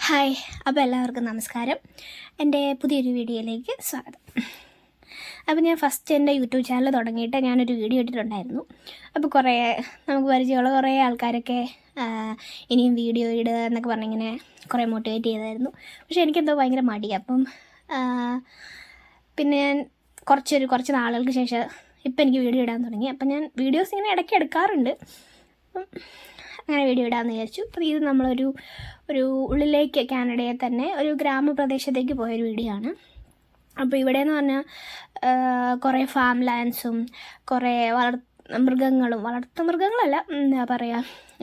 Hi, അപ്പോൾ എല്ലാവർക്കും നമസ്കാരം. എൻ്റെ പുതിയൊരു വീഡിയോയിലേക്ക് സ്വാഗതം. അപ്പോൾ ഞാൻ ഫസ്റ്റ് എൻ്റെ യൂട്യൂബ് ചാനൽ തുടങ്ങിയിട്ട് ഞാനൊരു വീഡിയോ ഇട്ടിട്ടുണ്ടായിരുന്നു. അപ്പോൾ നമുക്ക് പരിചയമുള്ള കുറേ ആൾക്കാരൊക്കെ ഇനിയും വീഡിയോ ഇടുക എന്നൊക്കെ പറഞ്ഞിങ്ങനെ കുറേ മോട്ടിവേറ്റ് ചെയ്തായിരുന്നു. പക്ഷേ എനിക്കെന്തോ ഭയങ്കര മടിയാണ്. അപ്പം പിന്നെ ഞാൻ കുറച്ച് നാളുകൾക്ക് ശേഷം ഇപ്പം എനിക്ക് വീഡിയോ ഇടാൻ തുടങ്ങി. അപ്പം ഞാൻ വീഡിയോസ് ഇങ്ങനെ ഇടയ്ക്ക് എടുക്കാറുണ്ട്. അപ്പം അങ്ങനെ വീഡിയോ ഇടാമെന്ന് വിചാരിച്ചു. അപ്പോൾ ഇത് നമ്മളൊരു ഉള്ളിലേക്ക് കാനഡയെ തന്നെ ഒരു ഗ്രാമപ്രദേശത്തേക്ക് പോയൊരു വീഡിയോ ആണ്. അപ്പോൾ ഇവിടെയെന്ന് പറഞ്ഞാൽ കുറേ ഫാം ലാൻഡ്സും കുറേ വളർത്തുമൃഗങ്ങളല്ല, എന്താ പറയുക,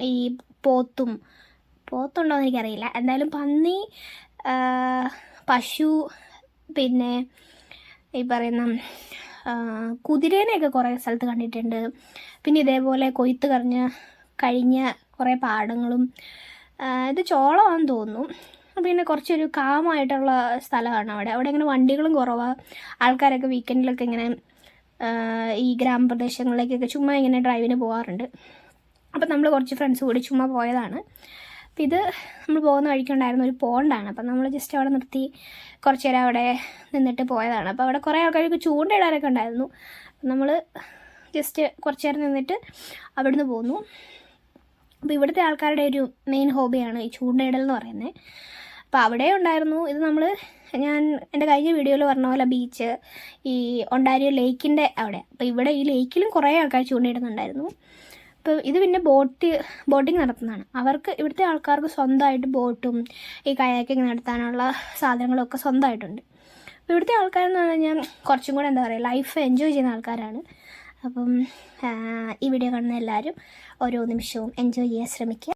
ഈ പോത്തുണ്ടോയെന്ന് എനിക്കറിയില്ല, എന്തായാലും പന്നി, പശു, പിന്നെ ഈ പറയുന്ന കുതിരേനെയൊക്കെ കുറേ സ്ഥലത്ത് കണ്ടിട്ടുണ്ട്. പിന്നെ ഇതേപോലെ കൊയ്ത്ത് കഴിഞ്ഞ കുറേ പാടങ്ങളും, ഇത് ചോളമാണെന്ന് തോന്നുന്നു. പിന്നെ കുറച്ചൊരു കാമായിട്ടുള്ള സ്ഥലമാണ് അവിടെ ഇങ്ങനെ വണ്ടികളും കുറവാണ്. ആൾക്കാരൊക്കെ വീക്കെൻഡിലൊക്കെ ഇങ്ങനെ ഈ ഗ്രാമപ്രദേശങ്ങളിലേക്കൊക്കെ ചുമ്മാ ഇങ്ങനെ ഡ്രൈവിന് പോകാറുണ്ട്. അപ്പം നമ്മൾ കുറച്ച് ഫ്രണ്ട്സ് കൂടി ചുമ്മാ പോയതാണ്. അപ്പം ഇത് നമ്മൾ പോകുന്ന വഴിക്കുണ്ടായിരുന്ന ഒരു പോണ്ടാണ്. അപ്പം നമ്മൾ ജസ്റ്റ് അവിടെ നിർത്തി കുറച്ച് നേരം അവിടെ നിന്നിട്ട് പോയതാണ്. അപ്പോൾ അവിടെ കുറേ ആൾക്കാർക്ക് ചൂണ്ടയിടാനൊക്കെ ഉണ്ടായിരുന്നു. നമ്മൾ ജസ്റ്റ് കുറച്ച് നേരം നിന്നിട്ട് അവിടുന്ന് പോന്നു. അപ്പോൾ ഇവിടുത്തെ ആൾക്കാരുടെ ഒരു മെയിൻ ഹോബിയാണ് ഈ ചൂണ്ടയിടൽ എന്ന് പറയുന്നത്. അപ്പോൾ അവിടെ ഉണ്ടായിരുന്നു ഇത്. ഞാൻ എൻ്റെ കഴിഞ്ഞ വീഡിയോയിൽ പറഞ്ഞ പോലെ ബീച്ച്, ഈ ഒണ്ടാരിയോ ലേക്കിൻ്റെ അവിടെ. അപ്പോൾ ഇവിടെ ഈ ലേക്കിലും കുറേ ആൾക്കാർ ചൂണ്ടയിടുന്നുണ്ടായിരുന്നു. അപ്പോൾ ഇത് പിന്നെ ബോട്ടിങ് നടത്തുന്നതാണ്. ഇവിടുത്തെ ആൾക്കാർക്ക് സ്വന്തമായിട്ട് ബോട്ടും ഈ കയാക്കിങ് നടത്താനുള്ള സാധനങ്ങളൊക്കെ സ്വന്തമായിട്ടുണ്ട്. അപ്പോൾ ഇവിടുത്തെ ആൾക്കാരെന്ന് പറഞ്ഞാൽ കുറച്ചും കൂടെ എന്താ പറയുക, ലൈഫ് എൻജോയ് ചെയ്യുന്ന ആൾക്കാരാണ്. അപ്പം ഈ വീഡിയോ കാണുന്ന എല്ലാവരും ഓരോ നിമിഷവും എൻജോയ് ചെയ്യാൻ ശ്രമിക്കുക.